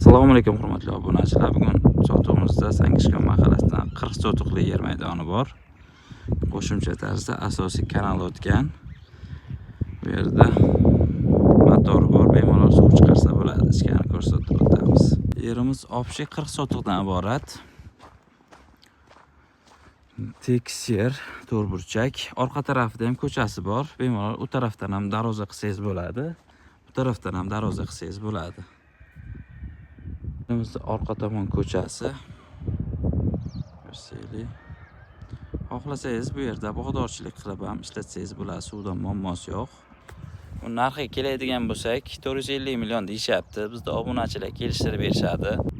Assalomu alaykum hurmatli obunachilar. Bugun sotuvimizda Sangishgan mahallasidan 40 sotuqli yer maydoni bor. Qo'shimcha tarzda asosiy kanal o'tgan. Bu yerda motori bor, bemalol suv chiqarsa bo'ladi. Ichkani ko'rsatib o'tamiz. Yerimiz obshi 40 sotuqdan iborat. Tekis yer, to'rtburchak. Orqa tarafida ham ko'chasi bor. Bemalol u tarafdan ham darvoza qilsangiz bo'ladi. Bu tarafdan ham darvoza qilsangiz bo'ladi. Orqa tomon ko'chasi. Ko'rsaylik. Xohlasangiz bu yerda bog'dorchilik qilib ham ishlatsangiz bo'ladi. Suvdan muammosi yo'q. Bu narxiga keladigan bo'lsak, 450 million deyishyapti. Bizda obunachilar kelishtirib berishadi.